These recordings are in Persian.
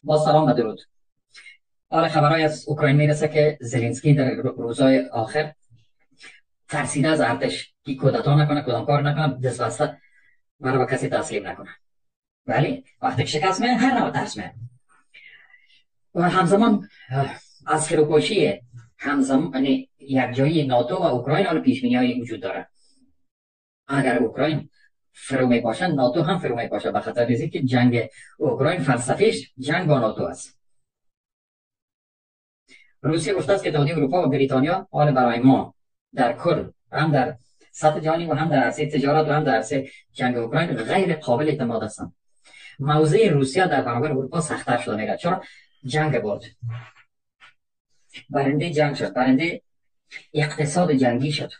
با سلام و درود. حال خبرهای از اوکراین میرسه که زلنسکی در روزهای آخر ترسیده از ارتش که کودتا نکنه، کدام کار نکنه، دست بسته مرا به کسی تسلیم نکنه. ولی وقتی که شکست میاد هر نوع ترس میاد و همزمان از فروپاشی همزمان یعنی یک جایی ناتو و اوکراین حال پیش بینی وجود داره. اگر اوکراین فرو می باشه ناتو هم فرو می باشه، به خاطر اینکه جنگ اوکراین فلسفیش جنگ با ناتو است. روسیه گفته است که اتحادیه اروپا و بریتانیا حال برای ما در کل، هم در سطح جهانی و هم در عرصه تجارت و هم در عرصه جنگ اوکراین غیر قابل اعتماد هستند. موضع روسیه در برابر اروپا سخت‌تر شده میره، چرا جنگ بود، برنده جنگ شد، برنده اقتصاد جنگی شد.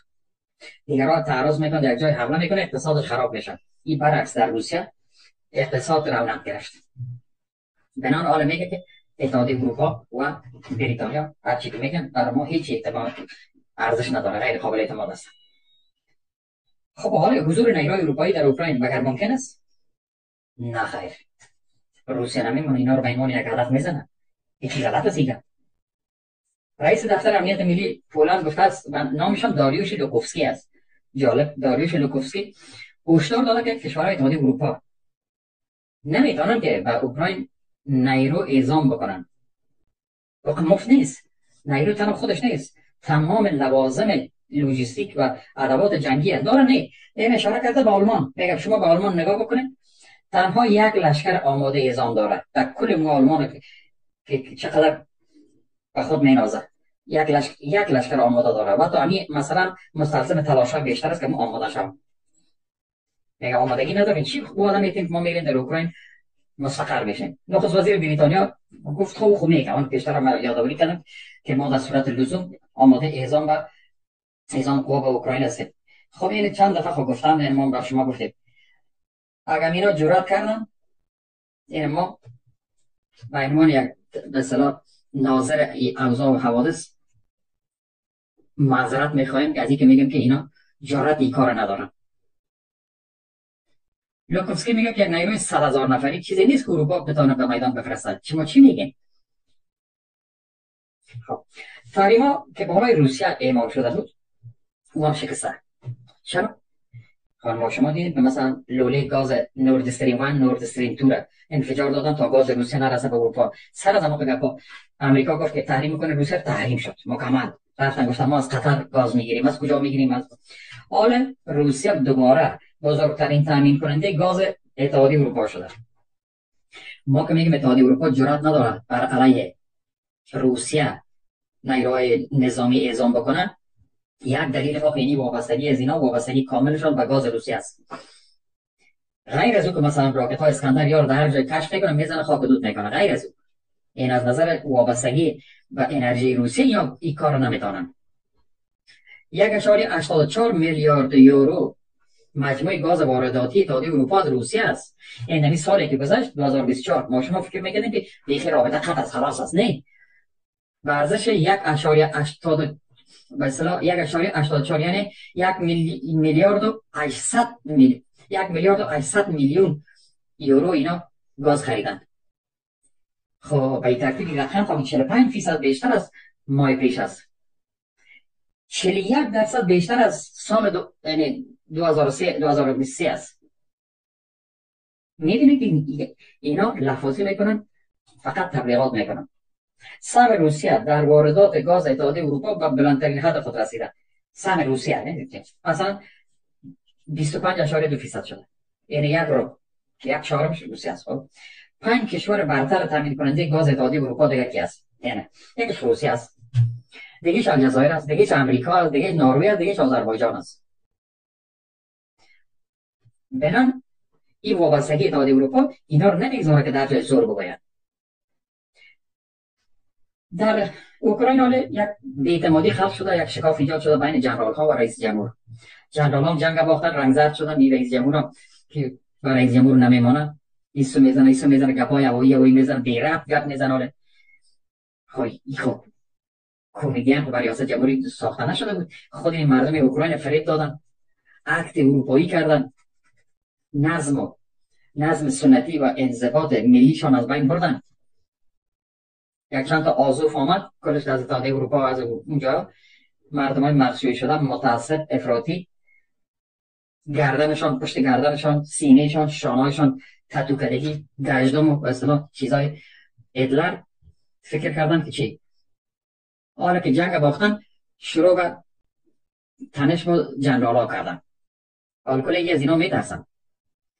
دیگران تعرض میکنه، در جای حمله میکنه اقتصاد خراب میشه. این برعکس در روسیه اقتصاد رونق گرفت. بنان حال میگه که اتحادیه اروپا و بریتانیا هرچی که میگن برای ما هیچ اعتماد ارزش نداره، غیر قابل اعتماد است. خب حالا حضور نیروهای اروپایی در اوکراین مگر ممکن است؟ نه خیر. روسیه نمیمونه اینا رو به عنوان یک هدف میزنه. این چیز غلط است. رئیس دفتر امنیت ملی پولند گفته است، نامش هم داریوش لوکوفسکی است. جالب، داریوش لوکوفسکی هشدار داده که کشورهای اتحادیه اروپا نمیتونن که به اوکراین نیرو اعزام بکنن. واقعا مفت نیست. نیرو تنها خودش نیست، تمام لوازم لوجستیک و ادوات جنگی داره. نه این اشاره کرده به آلمان، میگم شما به آلمان نگاه بکنید، تنها یک لشکر آماده اعزام داره. در کل مو آلمان که چقدر به خود مینازه، یک لشکر آماده داره و تو همین مثلا مستلزم تلاش‌ها بیشتر است که ما آماده شویم. میگم آمادگی ندارین چی خوب آدم میتونیم ما میریم در اوکراین مستقر بشیم. نخست وزیر بریتانیا گفت خوب میگه، اون پیشتر ما یادآوری کردم که ما در صورت لزوم آماده اعزام قوا به اوکراین هستیم. خب این چند دفعه خب گفتم، این ما به شما گفتیم اگر اینا جرأت کردن، این ما به عنوان یک به اصطلاح ناظر اوضاع و حوادث معذرت میخوایم که از اینکه میگیم که اینا جرأت این کار ندارن. لوکوفسکی میگه که یک نیروی 100,000 نفری چیزی نیست که اروپا بتونه به میدان بفرستد. شما چی میگین؟ خب تحریما که بالای روسیه اعمال شده بود او هم شکسته. چرا؟ خانم ما شما دیدید مثلا لوله گاز نورد استریم 1 نورد استریم 2 را انفجار دادن تا گاز روسیه نرسه به اروپا. سر از اما گپا امریکا گفت که تحریم میکنه، روسیه تحریم شد مکمل. رفتن گفتن ما از قطر گاز میگیریم. از کجا میگیریم؟ از حالا روسیه دوباره بزرگترین تامین کننده گاز اتحادیه اروپا شده. ما که میگیم اتحادیه اروپا جرأت نداره بر علیه روسیه نیروهای نظامی اعزام بکنه، یک دلیل واقعی وابستگی از اینا وابستگی کاملشون به گاز روسیه است. غیر از او که مثلا راکت های اسکندر یا در هر جای کشف میکنه میزنه خاک دود میکنه، غیر از او این از نظر وابستگی به انرژی روسیه یا این کار نمیتونن. 1.84 میلیارد یورو مجموع گاز وارداتی اتحادیه اروپا از روسیه است. این سالی که گذشت 2024 ما شما فکر میکنید که بیخی رابطه قطع از خلاص است. نه، ورزش 1.80 به اصطلاح 1.84 یعنی 1 میلیارد و 800 میلیون یورو اینا گاز خریدن. خب به این ترتیب رقم تا 45% بیشتر از ماه پیش است. 41% بیشتر از سال یعنی 2023 است. میبینید که اینا لفاظی میکنن، فقط تبلیغات میکنن. سهم روسیه در واردات گاز اتحادیه اروپا به بلندترین حد خود رسیده. سهم روسیه مثلا 25.2% شده، یعنی یک چهارمش روسیه است. خب 5 کشور برتر تامین کننده گاز اتحادیه اروپا دیگه کی است؟ یعنی یکیش روسیه است، دیگه‌ش الجزایر است، دیگه‌ش آمریکا است، دیگه‌ش نروژ است، دیگه‌ش آذربایجان است. بنان این وابستگی اتحادیه اروپا اینا رو نمیگذاره که در جای زور بگوید. در اوکراین حال یک بی‌اعتمادی خلق شده، یک شکاف ایجاد شده بین جنرال ها و رئیس جمهور. جنرال ها جنگ باختن، رنگ زرد شدن. این رئیس جمهور هم که با رئیس جمهور نمیمونه، ایسو میزنه گپای هوایی میزنه، بی ربط گپ میزنه. حالا خب کمدین برای ریاست جمهوری ساخته نشده بود. خود این مردم اوکراین فریب دادن، عکت اروپایی کردن، نظم سنتی و انضباط ملیشان از بین بردن. یک چند تا آزوف آمد کلش از اتحادیه اروپا از اونجا مردمای مخشوشی شدن متعصب افراطی گردنشان پشت گردنشان سینهشان شانهایشان تتو کردگی گشتم و اصطلاح چیزای ادلر فکر کردن که چی حالا که جنگ باختن شروع به تنش با جنرالا کردن حالا کل یه از اینا میترسن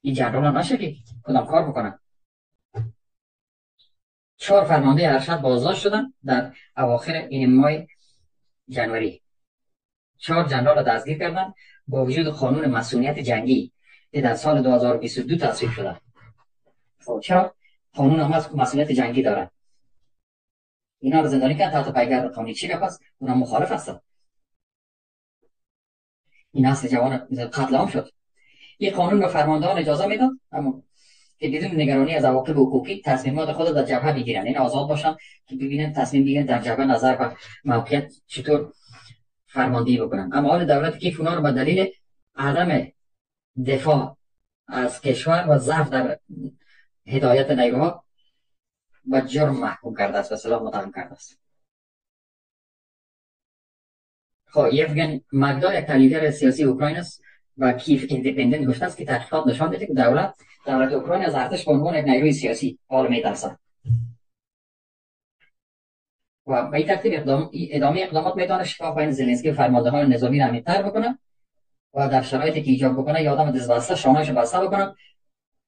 این جنرالا نشه که کدام کار بکنن 4 فرمانده ارشد بازداشت شدن در اواخر این ماه جنوری 4 جنرال را دستگیر کردن با وجود قانون مسئولیت جنگی که در سال 2022 تصویب شده. خب چرا قانون هم مسئولیت جنگی داره اینا رو زندانی کردن تحت پیگرد قانونی چی پس اونا مخالف هستن این نسل جوان قتل عام شد این قانون به فرماندهان اجازه میداد اما که بدون نگرانی از عواقب حقوقی تصمیمات خود در جبهه بگیرن این آزاد باشن که ببینن تصمیم بگیرن در جبهه نظر و موقعیت چطور فرماندهی بکنن اما حال دولت کیف اونا رو به دلیل عدم دفاع از کشور و ضعف در هدایت نیروها و جرم محکوم کرده است و سلاح متهم کرده است. خب یفگن مگدا یک تحلیلگر سیاسی اوکراین است و کیف ایندیپندنت گفته است که تحقیقات نشان میده که دولت اوکراین از ارتش به عنوان یک نیروی سیاسی حال میترسد و به این ترتیب ادامه اقدامات میتونه شکاف بین زلنسکی و فرماندهان نظامی را عمیق‌تر بکنه و در شرایطی که ایجاب بکنه یا آدم دست بسته شانه‌اش بسته بکنن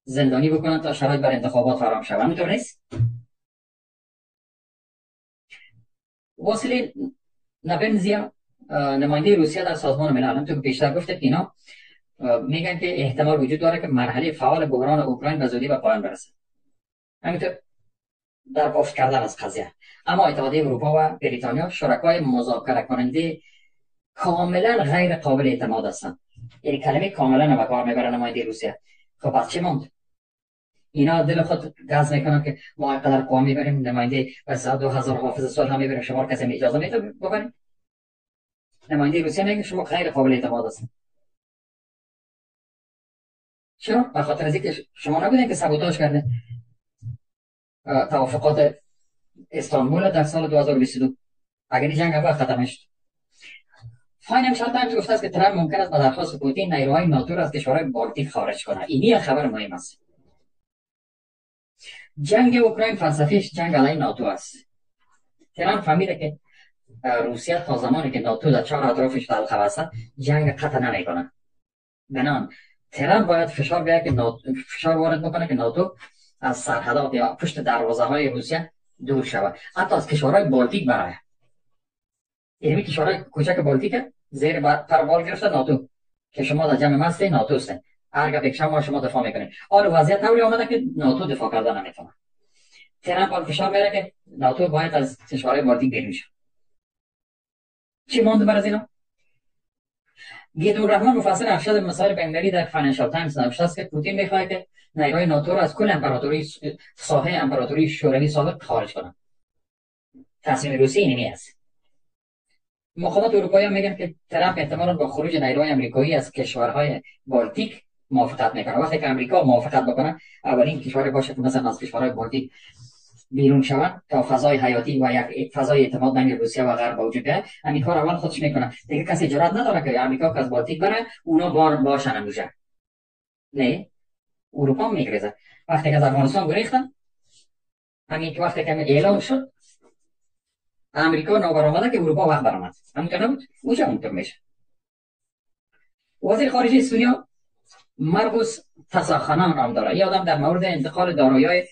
زندانی بکنن تا شرایط بر انتخابات فراهم شود همینطور نیست واسیلی نبنزیا نماینده روسیه در سازمان ملل همونطور که پیشتر گفتم اینا میگن که احتمال وجود داره که مرحله فعال بحران اوکراین به زودی به پایان برسه همینطور در بافت کردن از قضیه اما اتحادیه اروپا و بریتانیا شرکای مذاکره کننده کاملا غیر قابل اعتماد هستند یعنی کلمه کاملا به کار میبرن نماینده روسیه خب پس چی موند اینا دل خود گاز میکنن که ما اینقدر قوام میبریم نماینده بس 2000 حافظ صلح هم میبریم شما کسی اجازه میده ببرید نماینده روسیه میگه شما غیر قابل اعتماد هستید چرا به خاطر از اینکه شما نبودین که سابوتاژ کرده توافقات استانبول در سال 2022 اگر این جنگ اول ختم شد فاینانشال تایمز گفته است که ترامپ ممکن است با درخواست پوتین نیروهای ناتو را از کشورهای بالتیک خارج کنه اینی خبر مهم است جنگ اوکراین فلسفیش جنگ علیه ناتو است ترامپ فهمیده که روسیه تا زمانی که ناتو در 4 اطرافش حلقه بسته جنگ قطع نمیکنه بنابراین ترامپ باید فشار بیاره که فشار وارد بکنه که ناتو از سرحدات یا پشت دروازه‌های روسیه دور شود حتی از کشورهای بالتیک برای یعنی کشورهای کوچک بالتیک زیر پر بال گرفته ناتو که شما در جمع مست ناتو هستین هر گپ شما دفاع میکنید حالا وضعیت طوری آمده که ناتو دفاع کردن نمیتونه ترامپ باید فشار بیاره که ناتو باید از کشورهای بالتیک بیرون شه چی مونده برای اینا گیدون رحمان مفسر ارشد مسائل بین‌المللی در فاینانشال تایمز نوشته است که پوتین می‌خواهد که نیروهای ناتو را از کل امپراتوری ساحه امپراتوری شوروی سابق خارج کنند. تصمیم روسی اینمی است. مخابرات اروپایی هم میگن که ترامپ احتمالاً با خروج نیروهای آمریکایی از کشورهای بالتیک موافقت میکنه. وقتی که آمریکا موافقت بکنه اولین کشور باشه که مثلا از کشورهای بالتیک بیرون شوند تا فضای حیاتی و یک فضای اعتماد بین روسیه و غرب وجود بیاد امریکا اول خودش میکنه دیگه کسی جرئت نداره که امریکا از بالتیک بره اونا بار باشن اونجا نه اروپا میگریزه وقتی که از افغانستان گریختن همین که وقتی که اعلام شد امریکا نابرآمده که اروپا وقت برآمد همونطور نبود اونجا اونطور میشه وزیر خارجه استونیا مربوس تساخنان نام داره یه آدم در مورد انتقال دارایی‌های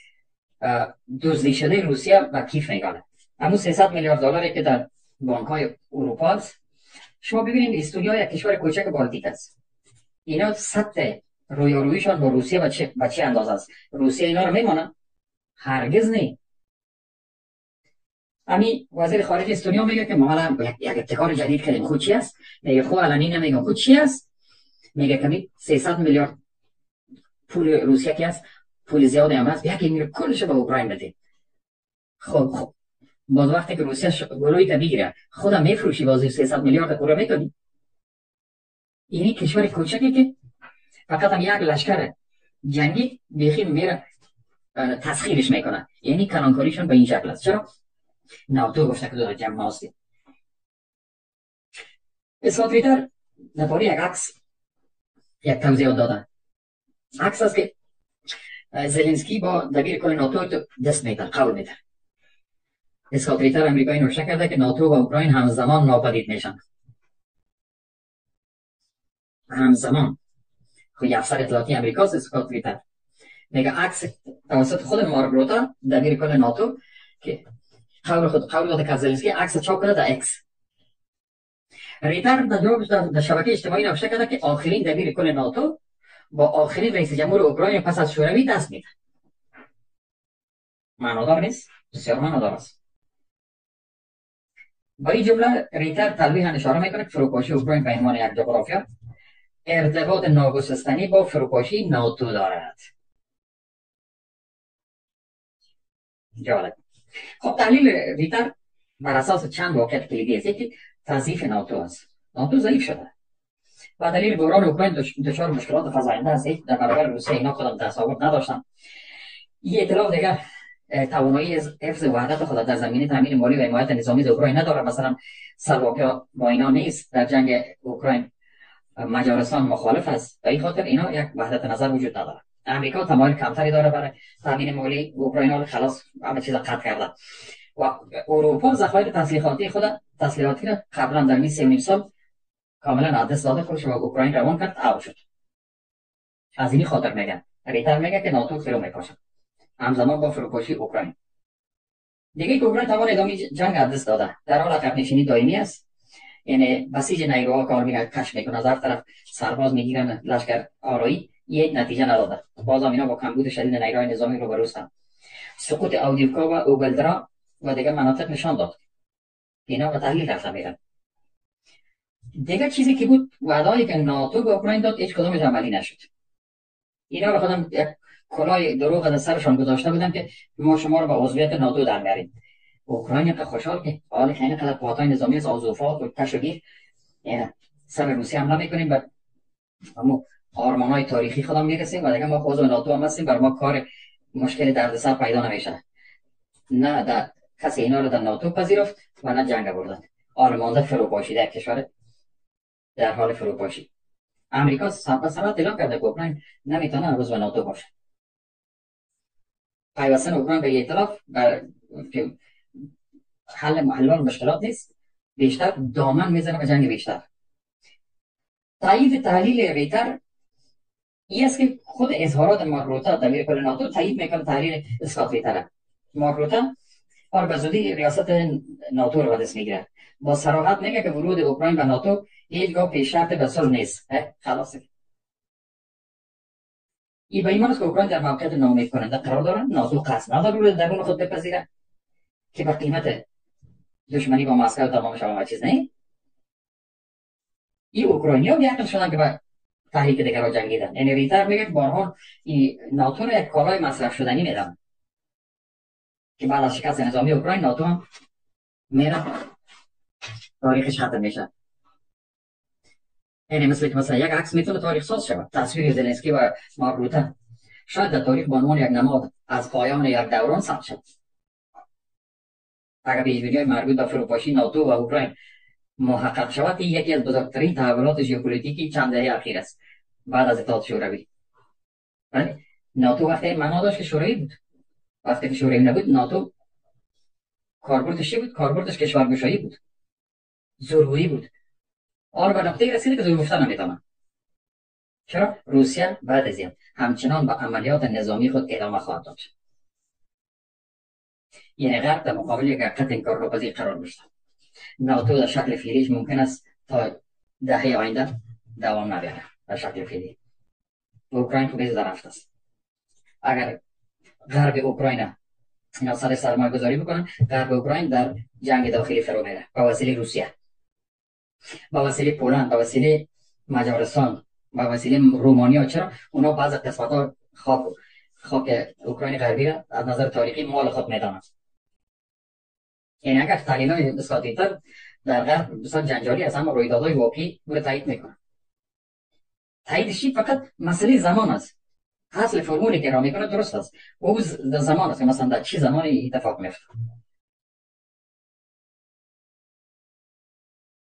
دزدی شده روسیه و کیف میگه اما 300 میلیارد دلاری که در بانک‌های اروپا است شما ببینید استونیا یک کشور کوچک بالتیک است اینا سطح رویاروییشان با روسیه به چه اندازه است روسیه اینا رو میمونه هرگز نه امی وزیر خارجه استونیا میگه که ما الان یک ابتکار جدید کردیم خود چی است میگه خب الان این میگه خود چی است میگه که 300 میلیارد پول روسیه کی است پول زیادی هم هست یکی میره کلش به اوکراین بده خب باز وقتی که روسیه گلوی تا بگیره خودم میفروشی بازی 300 میلیارد یورو میکنی اینی کشور کوچکی که فقط هم یک لشکر جنگی بیخی میره تسخیرش میکنه یعنی کلانکاریشون به این شکل است چرا ناتو گفته که دو جمع ماست. اسکات ریتر درباره یک عکس یک توضیحات دادن. عکس است که زلنسکی با دبیر کل ناتو دست میدن، قول میدن. اسکات ریتر امریکایی نوشته کرده که ناتو و اوکراین همزمان ناپدید میشن. همزمان. خب افسر اطلاعاتی امریکاست اسکات ریتر. میگه عکس توسط خود مارک روتا دبیر کل ناتو که قول داده که زلنسکی عکس چاپ کرده در اکس. ریتر در جوابش در شبکه اجتماعی نوشته کرده که آخرین دبیر کل ناتو با آخرین رئیس جمهور اوکراین پس از شوروی دست میده. معنادار نیست؟ بسیار معنادار است. با این جمله ریتر تلویحاً اشاره میکنه که فروپاشی اوکراین به عنوان یک جغرافیا ارتباط ناگسستنی با فروپاشی ناتو دارد. جالب. خب تحلیل ریتر بر اساس چند واقعیت کلیدی است. یکی تضعیف ناتو است. ناتو ضعیف شده. و دلیل بحران اوکراین دچار مشکلات فزاینده است. در برابر روسیه اینا خودم تصاوب نداشتن. این ائتلاف دیگر توانایی حفظ وحدت خود در زمینه تامین مالی و حمایت نظامی از اوکراین نداره. مثلا سلواکیا با اینا نیست. در جنگ اوکراین مجارستان مخالف است. به این خاطر اینا یک وحدت نظر وجود نداره. امریکا تمایل کمتری داره برای تامین مالی اوکراین، خلاص همه چیز قطع کرده. و اروپا ذخایر تسلیحاتی را قبلا در 3.5 سال کاملا از دست داده، خودش با اوکراین روان کرد، او شد. از این خاطر میگن ریتر میگه که ناتو فرو میکشه همزمان با فروپاشی اوکراین. دیگه که اوکراین توان ادامه جنگ از دست داده، در حال عقب نشینی دائمی است. یعنی بسیج نیروها کار میکنه، کش میکنه، از هر طرف سرباز میگیرن، لشکر آرایی، یک نتیجه نداده. باز هم اینا با کمبود شدید نیروهای نظامی رو بروستن. سقوط اودیوکا و اوبلدرا و دیگه مناطق نشان داد اینا به تحلیل رفته میرن. دیگه چیزی که بود وعده‌ای که ناتو به اوکراین داد هیچ کدامش عملی نشد. اینا به خودم یک کلاه دروغ از سرشان گذاشته بودن که ما شما رو به عضویت ناتو در میاریم. اوکراین که خوشحال که حال خیلی قدر قوت‌های نظامی از آزوفات و کشگیر یعنی سر روسیه حمله میکنیم و اما آرمان‌های تاریخی خودم میرسیم و دیگه ما عضو ناتو هم هستیم، بر ما کار مشکل دردسر پیدا نمیشه. نه در کسی اینا رو در ناتو پذیرفت و نه جنگ بردن. آلمان فروپاشی در کشور در حال فروپاشی. امریکا سراسر اعلام کرده که اوکراین نمیتونه عضو ناتو باشه. پیوستن اوکراین به ائتلاف بر حل مشکلات نیست، بیشتر دامن میزنه به جنگ بیشتر. تایید تحلیل ریتر این است که خود اظهارات مارک روتا دبیر کل ناتو تایید میکنه تحلیل اسکات ریتر. مارک روتا به زودی ریاست ناتو رو به دست میگیره. با صراحت میگه که ورود اوکراین به ناتو هیچگاه پیش شرط به صلح نیست. خلاصه. این به ایمان است که اوکراین در موقعیت ناامید کننده قرار داره. ناتو قصد نداره رو درون خود بپذیره که به قیمت دشمنی با مسکو تمام شود چیز نه. این اوکراینیا بیعقل شدن که به تحریک دیگر جنگیدن. یعنی ریتر میگه که بارها این ناتو رو یک کالای مصرف شدنی میدن که بعد از شکست نظامی اوکراین ناتو هم میره تاریخش ختم میشه. یعنی مثلا یک عکس میتونه تاریخ ساز شود. تصویر زلنسکی و مارک روتا شاید در تاریخ به عنوان یک نماد از پایان یک دوران ثبت شد. اگر پیش‌بینی‌های مربوط به فروپاشی ناتو و اوکراین محقق شود، این یکی از بزرگترین تحولات ژئوپلیتیکی چند دهه اخیر است بعد از اتحاد شوروی. ولی ناتو وقتی معنا داشت که شوروی بود. وقتی که شوروی نبود ناتو کاربردش چی بود؟ کاربردش کشورگشایی بود، زورگویی بود. آن به نقطه‌ای رسیده که زور گفتن نمی‌تونه. چرا؟ روسیه بعد از این همچنان به عملیات نظامی خود ادامه خواهد داد. یعنی غرب در مقابل یک حقیقت انکارناپذیر قرار گرفته. ناتو در شکل فعلیش ممکن است تا دهه آینده دوام نبیاره در شکل فعلی. اوکراین خود در رفته است. اگر غرب اوکراین اینا سرمایه گذاری بکنن، غرب اوکراین در جنگ داخلی فرو میره با وسیله روسیه، با وسیله پولند، با وسیله مجارستان، با وسیله رومانیا. چرا؟ اونا بعض قسمت‌ها خاک اوکراین غربی را از نظر تاریخی مال خود میدانند. یعنی اگر تحلیل‌های اسکات ریتر در غرب بسیار جنجالی است، اما رویدادهای واقعی او را تایید میکنه. تاییدش فقط مسئله زمان است. اصل فرمولی که را میکنه درست است. او زمان است که مثلا در چه زمانی اتفاق میفته.